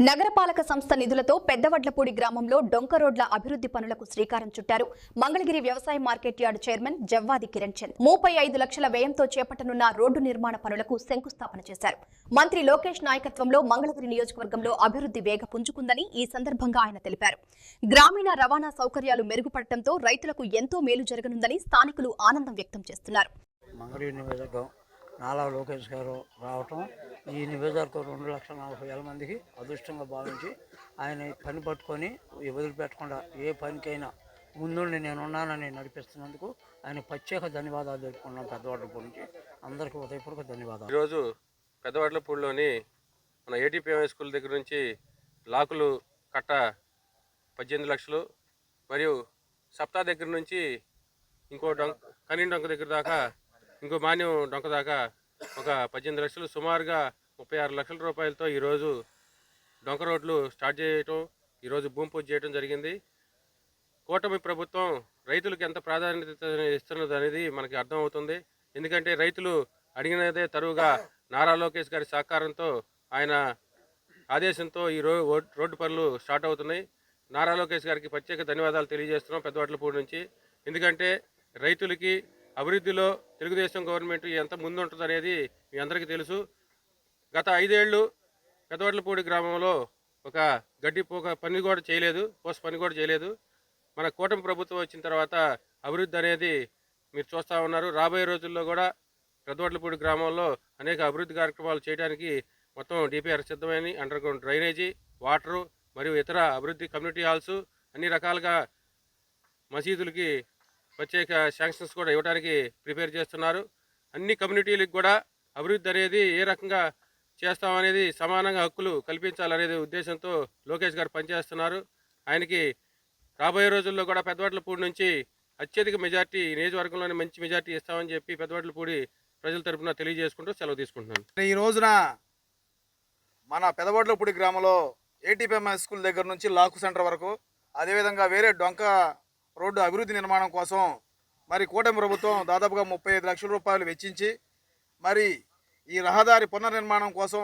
నగరపాలక సంస్థ నిధులతో పెద్దవడ్లపూడి గ్రామంలో డొంక రోడ్ల అభివృద్ధి పనులకు శ్రీకారం చుట్టారు. మంగళగిరి వ్యవసాయ market yard chairman Javvadi Kiran Chand 35 లక్షల వ్యయంతో చేపట్టనున్న రోడ్డు నిర్మాణ పనులకు శంకుస్థాపన చేశారు. మంత్రి లోకేష్ నాయకత్వంలో మంగళగిరి నియోజకవర్గంలో అభివృద్ధి వేగ పుంజుకుందని ఈ సందర్భంగా ఆయన తెలిపారు. గ్రామీణ రవాణా సౌకర్యాలు మెరుగుపడటంతో రైతులకు ఎంతో మేలు జరగనుందని స్థానికులు ఆనందం వ్యక్తం చేస్తున్నారు. నాలా లోకేష్ గారు రావటం ఈ నివేదికతో 2,40,000 మందికి అదృష్టంగా భావించి ఆయన పని పట్టుకొని వదిలిపెట్టకుండా ఏ పనికైనా ముందుండి నేనున్నానని నడిపిస్తున్నందుకు ఆయన ప్రత్యేక ధన్యవాదాలు తెలుపుకున్నాం. పెద్దవాడ్లపూడి నుంచి అందరికీ ఉదయపూర్వక ధన్యవాదాలు. ఈరోజు పెద్దవాడ్లపూడిలోని మన ఏటీపీఎంఐ స్కూల్ దగ్గర నుంచి లాకులు కట్ట 18 లక్షలు మరియు సప్తా దగ్గర నుంచి ఇంకో కనీన్ డొంక దగ్గర దాకా ఇంకో మాన్యం డొంక దాకా ఒక 18 లక్షలు, సుమారుగా 36 లక్షల రూపాయలతో ఈరోజు డొంక రోడ్లు స్టార్ట్ చేయటం, ఈరోజు భూమి పూజ చేయడం జరిగింది. కూటమి ప్రభుత్వం రైతులకు ఎంత ప్రాధాన్యత ఇస్తున్నది అనేది మనకి అర్థమవుతుంది. ఎందుకంటే రైతులు అడిగినదే తరువుగా నారా లోకేష్ గారి సహకారంతో ఆయన ఆదేశంతో ఈ రోడ్డు పనులు స్టార్ట్ అవుతున్నాయి. నారా లోకేష్ గారికి ప్రత్యేక ధన్యవాదాలు తెలియజేస్తున్నాం పెద్దవాడ్లపూడి నుంచి. ఎందుకంటే రైతులకి అభివృద్ధిలో తెలుగుదేశం గవర్నమెంట్ ఎంత ముందుంటుంది అనేది మీ అందరికీ తెలుసు. గత 5 ఏళ్ళు పెద్దవాడ్లపూడి గ్రామంలో ఒక గడ్డి పని కూడా చేయలేదు, పని కూడా చేయలేదు. మన కూటమి ప్రభుత్వం వచ్చిన తర్వాత అభివృద్ధి అనేది మీరు చూస్తూ ఉన్నారు. రాబోయే రోజుల్లో కూడా పెద్దవాడ్లపూడి గ్రామంలో అనేక అభివృద్ధి కార్యక్రమాలు చేయడానికి మొత్తం డిపిఆర్ సిద్ధమైన అండర్ గ్రౌండ్ డ్రైనేజీ, వాటరు మరియు ఇతర అభివృద్ధి కమ్యూనిటీ హాల్స్, అన్ని రకాలుగా మసీదులకి ప్రత్యేక శాంక్షన్స్ కూడా ఇవ్వడానికి ప్రిపేర్ చేస్తున్నారు. అన్ని కమ్యూనిటీలకు కూడా అభివృద్ధి అనేది ఏ రకంగా చేస్తామనేది సమానంగా హక్కులు కల్పించాలనేది ఉద్దేశంతో లోకేష్ గారు పనిచేస్తున్నారు. ఆయనకి రాబోయే రోజుల్లో కూడా పెద్దవాడ్లపూడి నుంచి అత్యధిక మెజార్టీ, నియోజకవర్గంలోనే మంచి మెజార్టీ ఇస్తామని చెప్పి పెద్దవాడ్లపూడి ప్రజల తరఫున తెలియజేసుకుంటూ సెలవు తీసుకుంటున్నాను. ఈ రోజున మన పెద్దవాడ్లపూడి గ్రామంలో ఏటీపీఎంఐ స్కూల్ దగ్గర నుంచి లాకు సెంటర్ వరకు, అదేవిధంగా వేరే డొంక రోడ్డు అభివృద్ధి నిర్మాణం కోసం మరి కూటమి ప్రభుత్వం దాదాపుగా 35 లక్షల రూపాయలు వెచ్చించి మరి ఈ రహదారి పునర్నిర్మాణం కోసం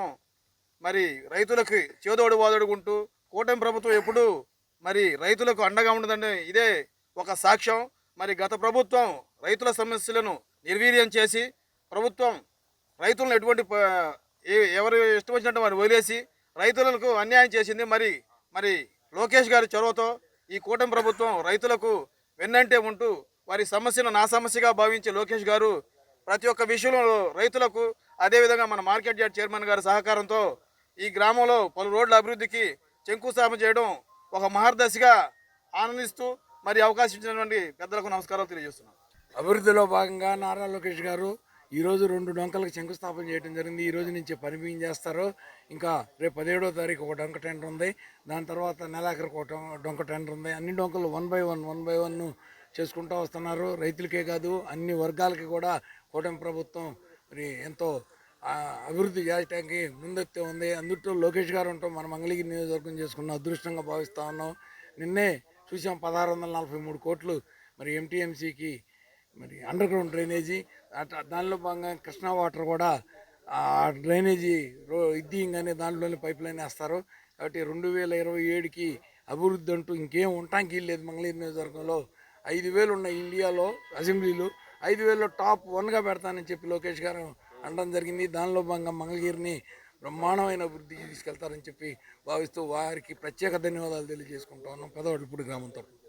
మరి రైతులకు చేదోడు వాదోడుకుంటూ కూటమి ప్రభుత్వం ఎప్పుడు మరి రైతులకు అండగా ఉండదని ఇదే ఒక సాక్ష్యం. మరి గత ప్రభుత్వం రైతుల సమస్యలను నిర్వీర్యం చేసి ప్రభుత్వం రైతులను ఎటువంటి ఎవరు ఇష్టం వచ్చినట్టు వారు వదిలేసి రైతులకు అన్యాయం చేసింది. మరి లోకేష్ గారి చొరవతో ఈ కూటమి ప్రభుత్వం రైతులకు వెన్నంటే ఉంటూ వారి సమస్యను నా సమస్యగా భావించే లోకేష్ గారు ప్రతి ఒక్క విషయంలో రైతులకు, అదేవిధంగా మన మార్కెట్ యార్డ్ చైర్మన్ గారి సహకారంతో ఈ గ్రామంలో పలు రోడ్ల అభివృద్ధికి శంకుస్థాపన చేయడం ఒక మహర్దశగా ఆనందిస్తూ మరి అవకాశం ఇచ్చినటువంటి పెద్దలకు నమస్కారాలు తెలియజేస్తున్నాను. అభివృద్ధిలో భాగంగా నారా లోకేష్ గారు ఈరోజు 2 డొంకలకు శంకుస్థాపన చేయడం జరిగింది. ఈ రోజు నుంచి పని చేస్తారు. ఇంకా రేపు 17వ తారీఖు ఒక డొంక టెండర్ ఉంది. దాని తర్వాత నెలాఖరికి ఒక డొంక టెండర్ ఉంది. అన్ని డొంకలు 1 బై 1 చేసుకుంటూ వస్తున్నారు. రైతులకే కాదు అన్ని వర్గాలకి కూడా కూటమి ప్రభుత్వం మరి ఎంతో అభివృద్ధి చేయడానికి ముందెత్తే ఉంది. అందులో లోకేష్ గారు ఉంటాం మన మంగళగిరి నియోజకవర్గం చేసుకున్న అదృష్టంగా భావిస్తూ ఉన్నాం. నిన్నే చూసాం 1643 కోట్లు మరి ఎంటీఎంసీకి మరి అండర్ గ్రౌండ్ డ్రైనేజీ, దానిలో భాగంగా కృష్ణా వాటర్ కూడా ఆ డ్రైనేజీ ఇద్దిగానే దాంట్లోనే పైప్ లైన్ వేస్తారు. కాబట్టి 2027కి అభివృద్ధి అంటూ ఇంకేం ఉండటానికి లేదు. మంగళగిరి నియోజకవర్గంలో 5,000 ఉన్న ఇండియాలో అసెంబ్లీలు 5,000లో టాప్ 1గా పెడతానని చెప్పి లోకేష్ గారు అనడం జరిగింది. దానిలో భాగంగా మంగళగిరిని బ్రహ్మాండమైన అభివృద్ధికి తీసుకెళ్తారని చెప్పి భావిస్తూ వారికి ప్రత్యేక ధన్యవాదాలు తెలియజేసుకుంటా ఉన్నాం పెద్దవాడ్లపూడి గ్రామం తరఫున.